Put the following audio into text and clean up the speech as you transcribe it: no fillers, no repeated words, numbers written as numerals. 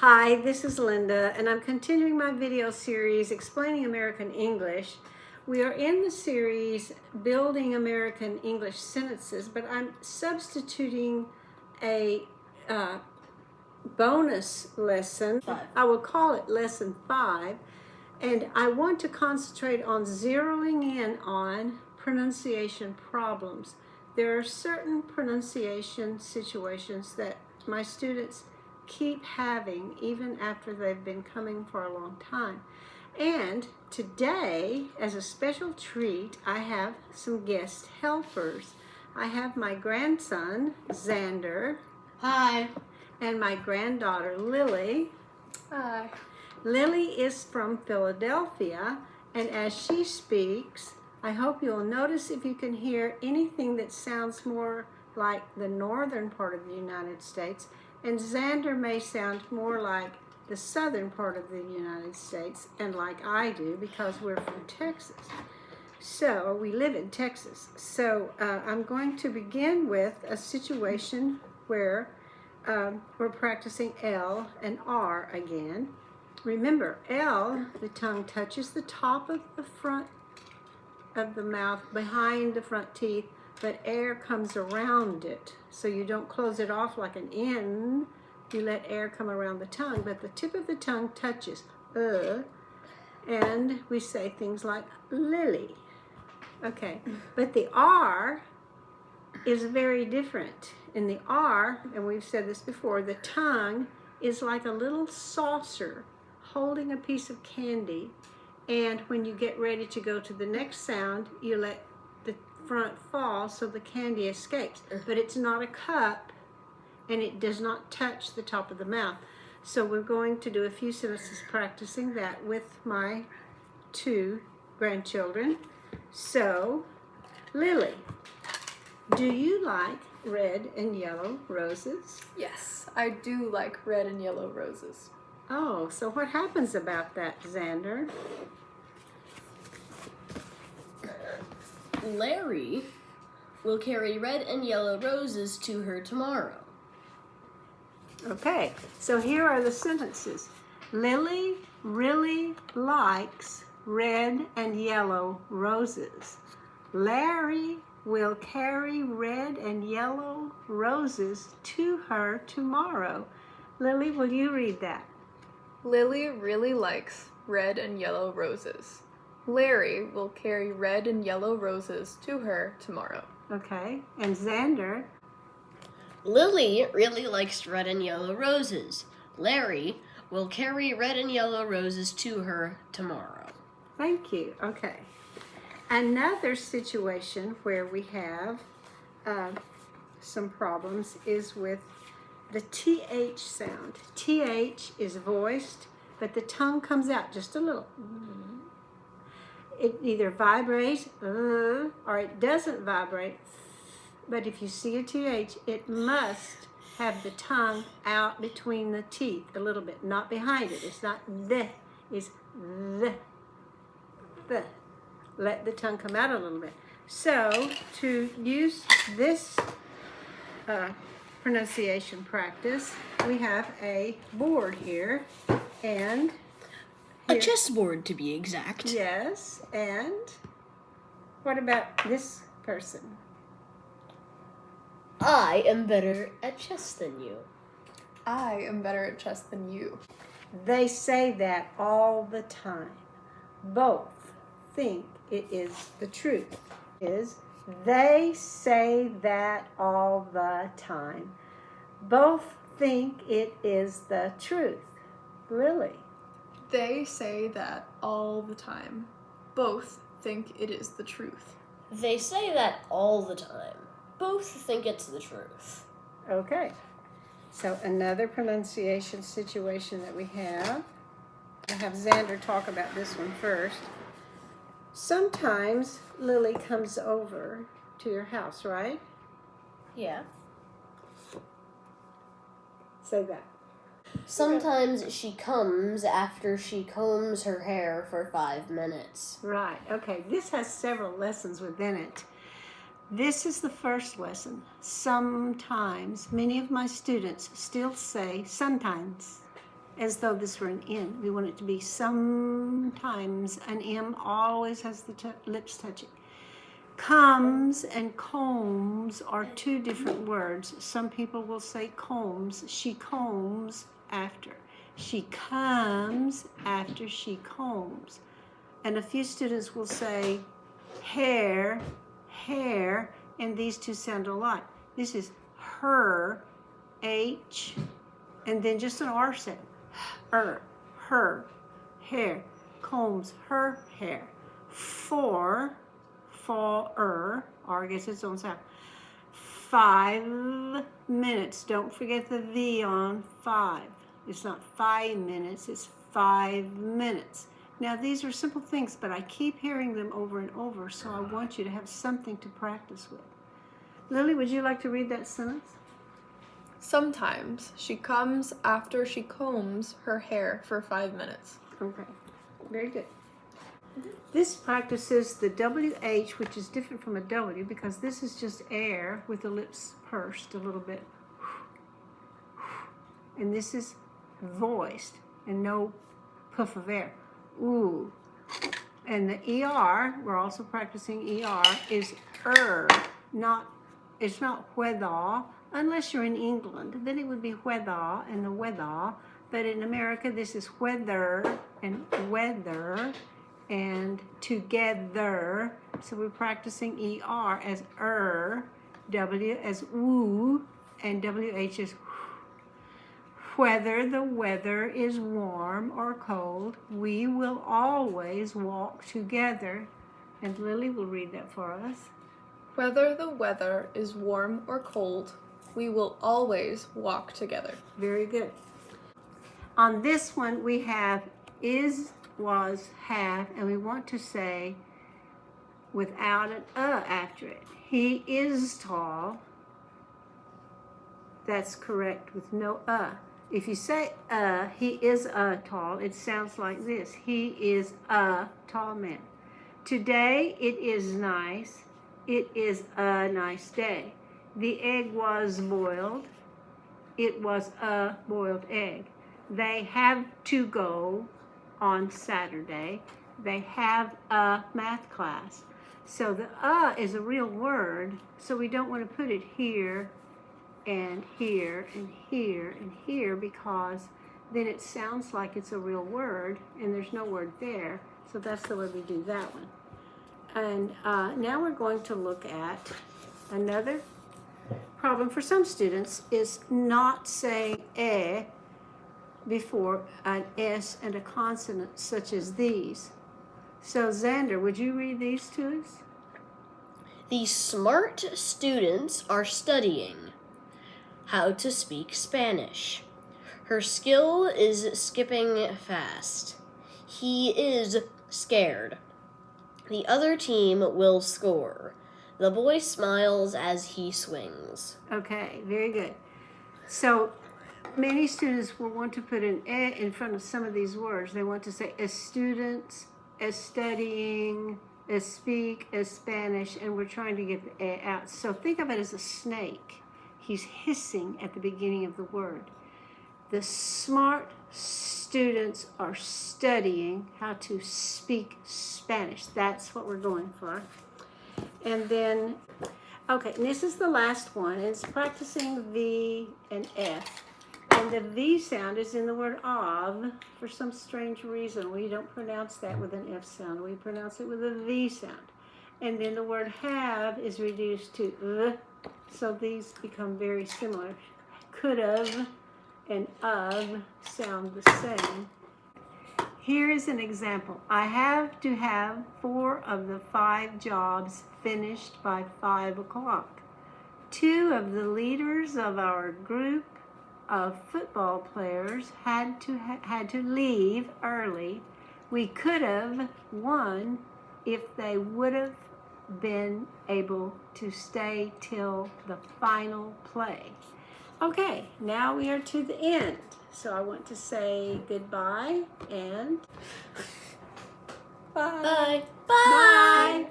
Hi, this is Linda, and I'm continuing my video series explaining American English. We are in the series Building American English Sentences, but I'm substituting a bonus lesson. I will call it Lesson 5, and I want to concentrate on zeroing in on pronunciation problems. There are certain pronunciation situations that my students keep having even after they've been coming for a long time. And today, as a special treat, I have some guest helpers. I have my grandson, Xander. Hi. And my granddaughter, Lily. Hi. Lily is from Philadelphia, and as she speaks, I hope you'll notice if you can hear anything that sounds more like the northern part of the United States, and Xander may sound more like the southern part of the United States, and like I do because we're from Texas. So, we live in Texas. So, I'm going to begin with a situation where we're practicing L and R again. Remember, L, the tongue touches the top of the front of the mouth behind the front teeth, but air comes around it. So you don't close it off like an N. You let air come around the tongue, but the tip of the tongue touches. And we say things like Lily. Okay, but the R is very different. In the R, and we've said this before, the tongue is like a little saucer holding a piece of candy, and when you get ready to go to the next sound, you let the front fall so the candy escapes. But it's not a cup, and it does not touch the top of the mouth. So we're going to do a few sentences practicing that with my two grandchildren. So, Lily, do you like red and yellow roses? Yes, I do like red and yellow roses. Oh, so what happens about that, Xander? Larry will carry red and yellow roses to her tomorrow. Okay, so here are the sentences. Lily really likes red and yellow roses. Larry will carry red and yellow roses to her tomorrow. Lily, will you read that? Lily really likes red and yellow roses. Larry will carry red and yellow roses to her tomorrow. Okay, and Xander? Lily really likes red and yellow roses. Larry will carry red and yellow roses to her tomorrow. Thank you. Okay. Another situation where we have some problems is with the TH sound. TH is voiced, but the tongue comes out just a little. It either vibrates or it doesn't vibrate, but if you see a TH, it must have the tongue out between the teeth a little bit, not behind it. It's not the, it's the. Let the tongue come out a little bit. So, to use this pronunciation practice, we have a board here, and A chessboard, to be exact. yes, and what about this person? I am better at chess than you. I am better at chess than you. They say that all the time. Both think it is the truth. They say that all the time. Both think it is the truth. Lily. They say that all the time. Both think it is the truth. They say that all the time. Both think it's the truth. Okay. So another pronunciation situation that we have. I have Xander talk about this one first. Sometimes Lily comes over to your house, right? Yeah. Say that. Sometimes she comes after she combs her hair for 5 minutes. Right. Okay. This has several lessons within it. This is the first lesson. Sometimes. Many of my students still say sometimes. as though this were an N. We want it to be sometimes an M, always has the lips touching. Comes and combs are two different words. Some people will say combs. She combs after. She comes after she combs. And a few students will say hair, hair, and these two sound alike. This is her, H, and then just an R sound. Her, hair, combs her hair. For R gets its own sound. 5 minutes. Don't forget the V on 5. It's not 5 minutes, it's 5 minutes. Now these are simple things, but I keep hearing them over and over, so I want you to have something to practice with. Lily, would you like to read that sentence? Sometimes she comes after she combs her hair for 5 minutes. Okay, very good. This practices the WH, which is different from a W because this is just air with the lips pursed a little bit. And this is voiced and no puff of air. Ooh. And the ER, we're also practicing ER, is it's not whether, unless you're in England, then it would be whether and the weather. But in America, this is whether and weather and together. So we're practicing ER as W as oo, and WH is whether the weather is warm or cold, we will always walk together. And Lily will read that for us. Whether the weather is warm or cold, we will always walk together. Very good. On this one, we have is, was, have, and we want to say without an after it. He is tall. That's correct with no If you say he is tall, it sounds like this. He is a tall man. Today it is nice. It is a nice day. The egg was boiled. It was a boiled egg. They have to go on Saturday. They have a math class. So the is a real word, so we don't want to put it here and here and here and here because then it sounds like it's a real word and there's no word there. So that's the way we do that one. And now we're going to look at another problem for some students is not saying before an S and a consonant such as these. So Xander, would you read these to us? The smart students are studying how to speak Spanish. Her skill is skipping fast. He is scared. The other team will score. The boy smiles as he swings. Okay, very good. So many students will want to put an in front of some of these words. They want to say as students, as studying, as speak, as Spanish, and we're trying to get the out. So think of it as a snake. He's hissing at the beginning of the word. The smart students are studying how to speak Spanish. That's what we're going for. And then, okay, and this is the last one. It's practicing V and F. And the V sound is in the word of. For some strange reason, we don't pronounce that with an F sound. We pronounce it with a V sound. And then the word have is reduced to so these become very similar. Could have and of sound the same. Here is an example. I have to have 4 of the 5 jobs finished by 5 o'clock. 2 of the leaders of our group of football players had to leave early. We could have won if they would have been able to stay till the final play. Okay, now we are to the end. So I want to say goodbye and Bye. bye.